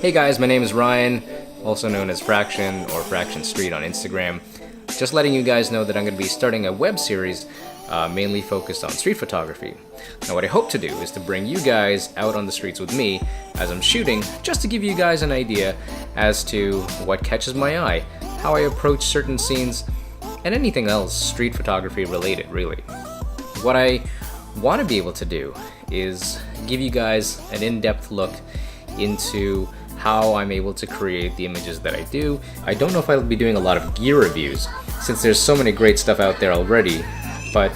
Hey guys, my name is Ryan, also known as Phraction or Phraction Street on Instagram. Just letting you guys know that I'm going to be starting a web series mainly focused on street photography. Now what I hope to do is to bring you guys out on the streets with me as I'm shooting, just to give you guys an idea as to what catches my eye, how I approach certain scenes, and anything else street photography related really. What I want to be able to do is give you guys an in-depth look into how I'm able to create the images that I do. I don't know if I'll be doing a lot of gear reviews since there's so many great stuff out there already, but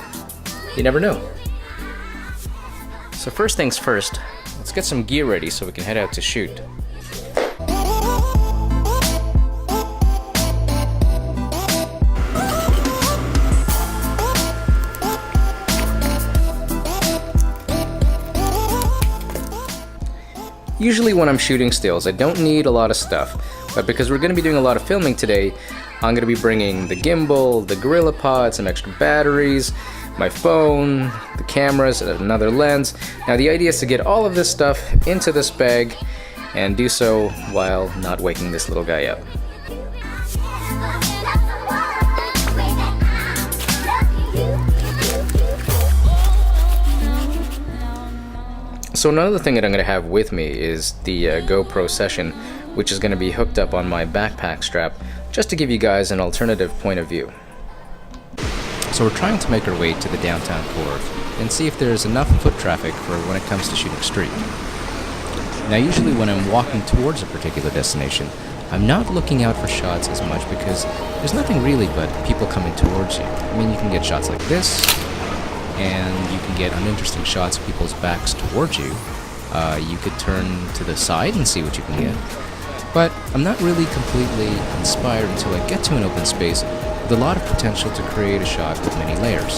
you never know. So first things first, let's get some gear ready so we can head out to shoot. Usually when I'm shooting stills, I don't need a lot of stuff, but because we're going to be doing a lot of filming today, I'm going to be bringing the gimbal, the GorillaPod, some extra batteries, my phone, the cameras, another lens. Now the idea is to get all of this stuff into this bag and do so while not waking this little guy up. So another thing that I'm going to have with me is the GoPro Session, which is going to be hooked up on my backpack strap, just to give you guys an alternative point of view. So we're trying to make our way to the downtown core and see if there's enough foot traffic for when it comes to shooting street. Now usually when I'm walking towards a particular destination, I'm not looking out for shots as much because there's nothing really but people coming towards you. I mean, you can get shots like this, and you can get uninteresting shots of people's backs towards you. You could turn to the side and see what you can get. But I'm not really completely inspired until I get to an open space with a lot of potential to create a shot with many layers.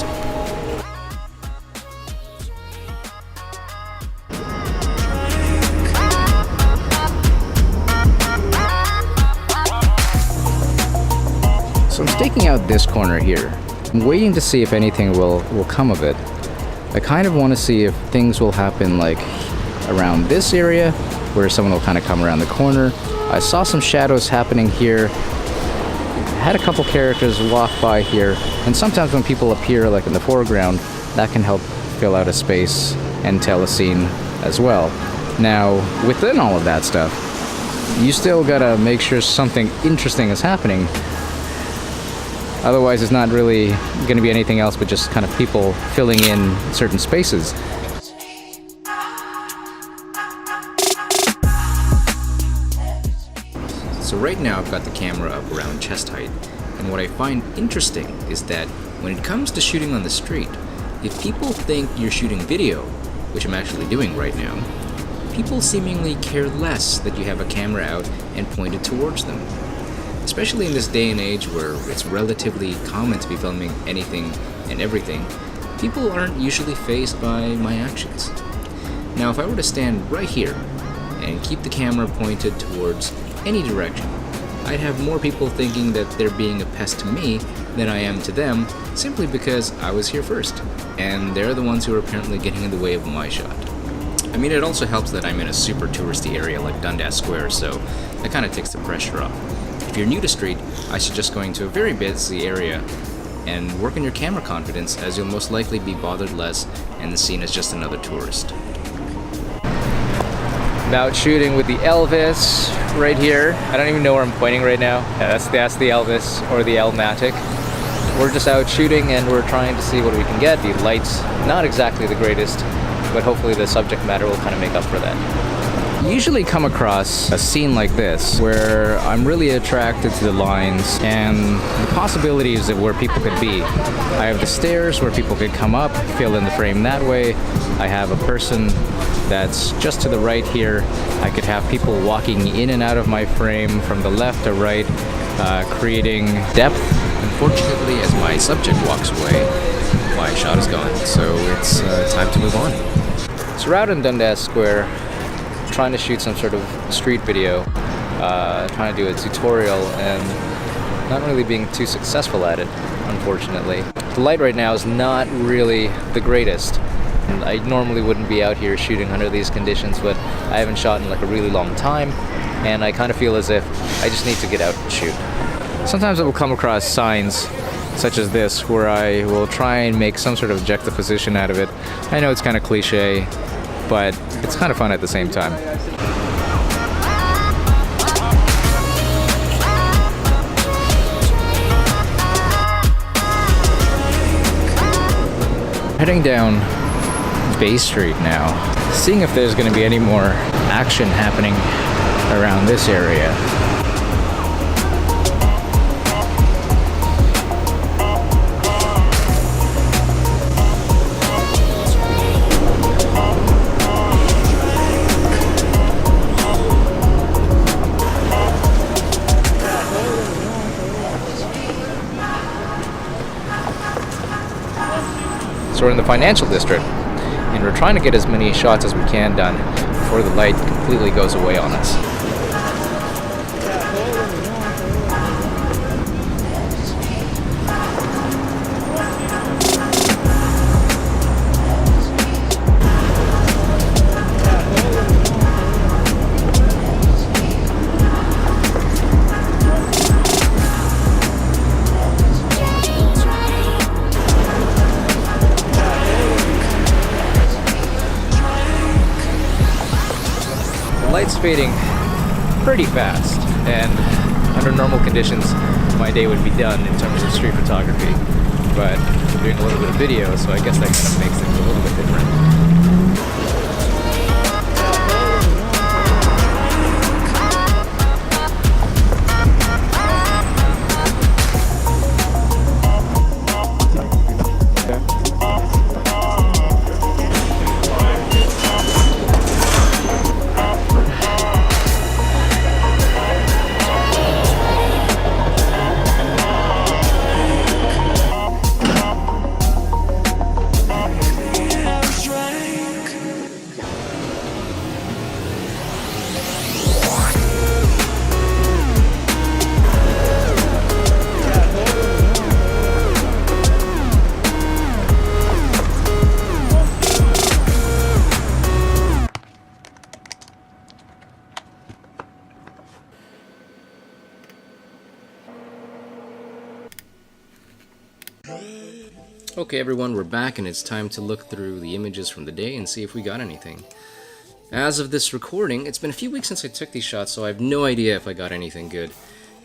So I'm staking out this corner here. I'm waiting to see if anything will come of it. I kind of want to see if things will happen like around this area where someone will kind of come around the corner. I saw some shadows happening here. Had a couple characters walk by here, and sometimes when people appear like in the foreground, that can help fill out a space and tell a scene as well. Now within all of that stuff, you still gotta make sure something interesting is happening. Otherwise, it's not really going to be anything else but just kind of people filling in certain spaces. So right now I've got the camera up around chest height, and what I find interesting is that when it comes to shooting on the street, if people think you're shooting video, which I'm actually doing right now, people seemingly care less that you have a camera out and pointed towards them. Especially in this day and age where it's relatively common to be filming anything and everything, people aren't usually fazed by my actions. Now if I were to stand right here and keep the camera pointed towards any direction, I'd have more people thinking that they're being a pest to me than I am to them, simply because I was here first, and they're the ones who are apparently getting in the way of my shot. I mean, it also helps that I'm in a super touristy area like Dundas Square, so that kind of takes the pressure off. If you're new to street, I suggest going to a very busy area and work on your camera confidence, as you'll most likely be bothered less and seen as just another tourist. I'm out shooting with the Elvis right here. I don't even know where I'm pointing right now. Yeah, that's the Elvis or the Elmatic. We're just out shooting and we're trying to see what we can get. The light's not exactly the greatest, but hopefully the subject matter will kind of make up for that. You usually come across a scene like this where I'm really attracted to the lines and the possibilities of where people could be. I have the stairs where people could come up, fill in the frame that way. I have a person that's just to the right here. I could have people walking in and out of my frame from the left to right, creating depth. Unfortunately, as my subject walks away, my shot is gone, so it's time to move on. So we're out in Dundas Square, trying to shoot some sort of street video, trying to do a tutorial, and not really being too successful at it, unfortunately. The light right now is not really the greatest. I normally wouldn't be out here shooting under these conditions, but I haven't shot in like a really long time, and I kind of feel as if I just need to get out and shoot. Sometimes I will come across signs such as this where I will try and make some sort of juxtaposition out of it. I know it's kind of cliche, but it's kind of fun at the same time. Heading down Bay Street now, seeing if there's going to be any more action happening around this area. So we're in the financial district, and we're trying to get as many shots as we can done before the light completely goes away on us. Light's fading pretty fast, and under normal conditions my day would be done in terms of street photography, but we're doing a little bit of video, so I guess that kind of makes things a little bit different. Okay everyone, we're back and it's time to look through the images from the day and see if we got anything. As of this recording, it's been a few weeks since I took these shots, so I have no idea if I got anything good.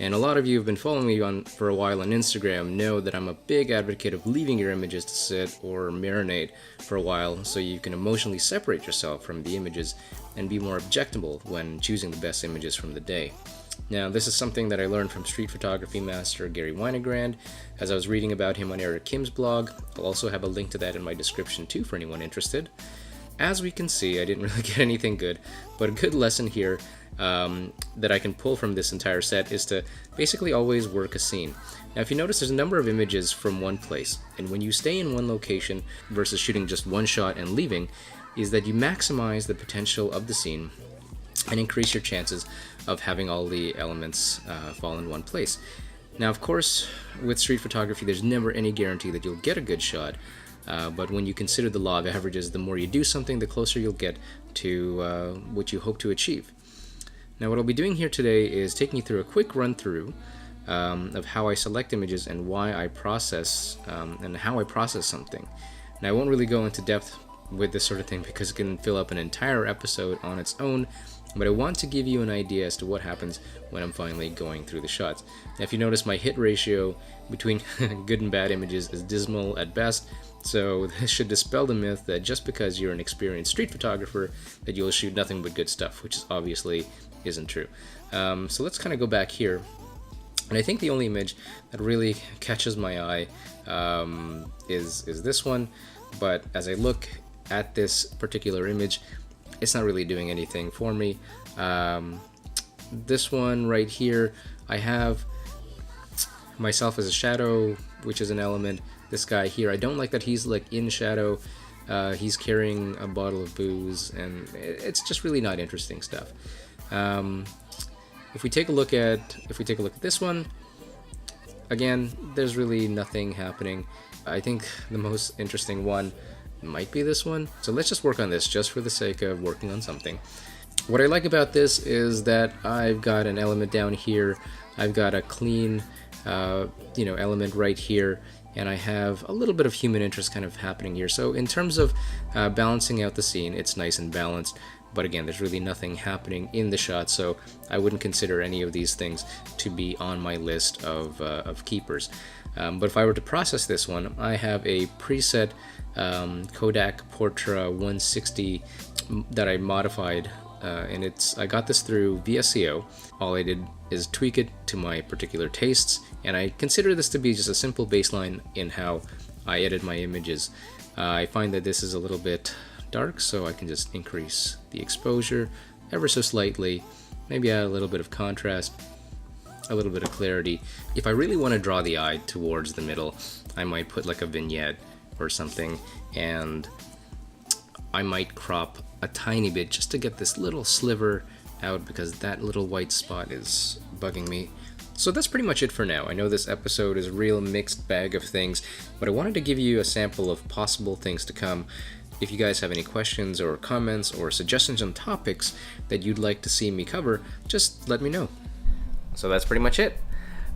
And a lot of you who have been following me for a while on Instagram know that I'm a big advocate of leaving your images to sit or marinate for a while so you can emotionally separate yourself from the images and be more objectable when choosing the best images from the day. Now, this is something that I learned from street photography master Gary Winogrand as I was reading about him on Eric Kim's blog. I'll also have a link to that in my description too for anyone interested. As we can see, I didn't really get anything good, but a good lesson here that I can pull from this entire set is to basically always work a scene. Now, if you notice, there's a number of images from one place, and when you stay in one location versus shooting just one shot and leaving, is that you maximize the potential of the scene and increase your chances of having all the elements fall in one place. Now, of course, with street photography, there's never any guarantee that you'll get a good shot, but when you consider the law of averages, the more you do something, the closer you'll get to what you hope to achieve. Now, what I'll be doing here today is taking you through a quick run-through of how I select images and why I process and how I process something. Now, I won't really go into depth with this sort of thing because it can fill up an entire episode on its own, but I want to give you an idea as to what happens when I'm finally going through the shots. Now, if you notice, my hit ratio between good and bad images is dismal at best, so this should dispel the myth that just because you're an experienced street photographer that you'll shoot nothing but good stuff, which obviously isn't true. So let's kind of go back here, and I think the only image that really catches my eye is this one, but as I look at this particular image, it's not really doing anything for me. This one right here, I have myself as a shadow, which is an element. This guy here, I don't like that he's like in shadow. He's carrying a bottle of booze, and it's just really not interesting stuff. If we take a look at this one, again, there's really nothing happening. I think the most interesting one might be this one. So let's just work on this just for the sake of working on something. What I like about this is that I've got an element down here, I've got a clean element right here, and I have a little bit of human interest kind of happening here. So in terms of balancing out the scene, it's nice and balanced, but again, there's really nothing happening in the shot, so I wouldn't consider any of these things to be on my list of keepers. But if I were to process this one, I have a preset Kodak Portra 160 that I modified, and I got this through VSCO. All I did is tweak it to my particular tastes, and I consider this to be just a simple baseline in how I edit my images. I find that this is a little bit dark, so I can just increase the exposure ever so slightly, maybe add a little bit of contrast, a little bit of clarity. If I really want to draw the eye towards the middle, I might put like a vignette or something, and I might crop a tiny bit just to get this little sliver out, because that little white spot is bugging me. So that's pretty much it for now. I know this episode is a real mixed bag of things, but I wanted to give you a sample of possible things to come. If you guys have any questions or comments or suggestions on topics that you'd like to see me cover, just let me know. So that's pretty much it.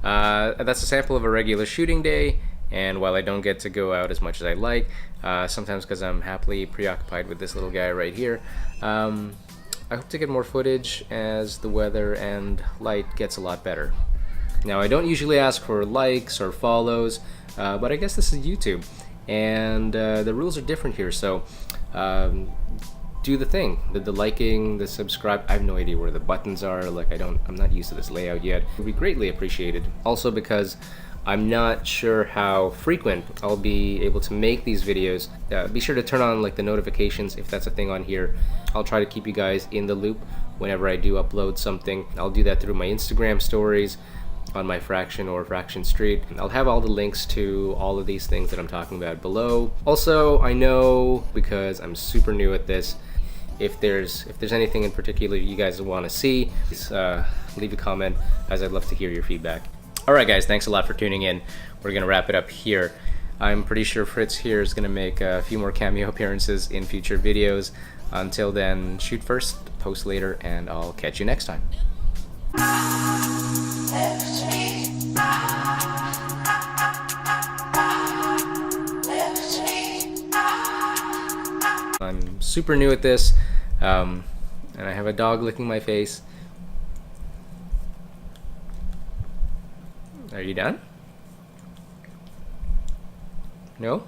That's a sample of a regular shooting day, and while I don't get to go out as much as I like, sometimes because I'm happily preoccupied with this little guy right here, I hope to get more footage as the weather and light gets a lot better. Now, I don't usually ask for likes or follows, but I guess this is YouTube, and the rules are different here, so do the thing. The liking, the subscribe, I have no idea where the buttons are, like I'm not used to this layout yet. It would be greatly appreciated. Also, because I'm not sure how frequent I'll be able to make these videos, be sure to turn on like the notifications if that's a thing on here. I'll try to keep you guys in the loop whenever I do upload something. I'll do that through my Instagram stories, on my Phraction or Phraction Street. I'll have all the links to all of these things that I'm talking about below. Also, I know, because I'm super new at this, if there's anything in particular you guys want to see, please leave a comment, as I'd love to hear your feedback. Alright guys, thanks a lot for tuning in. We're gonna wrap it up here. I'm pretty sure Fritz here is gonna make a few more cameo appearances in future videos. Until then, shoot first, post later, and I'll catch you next time. I'm super new at this, and I have a dog licking my face. Are you done? No?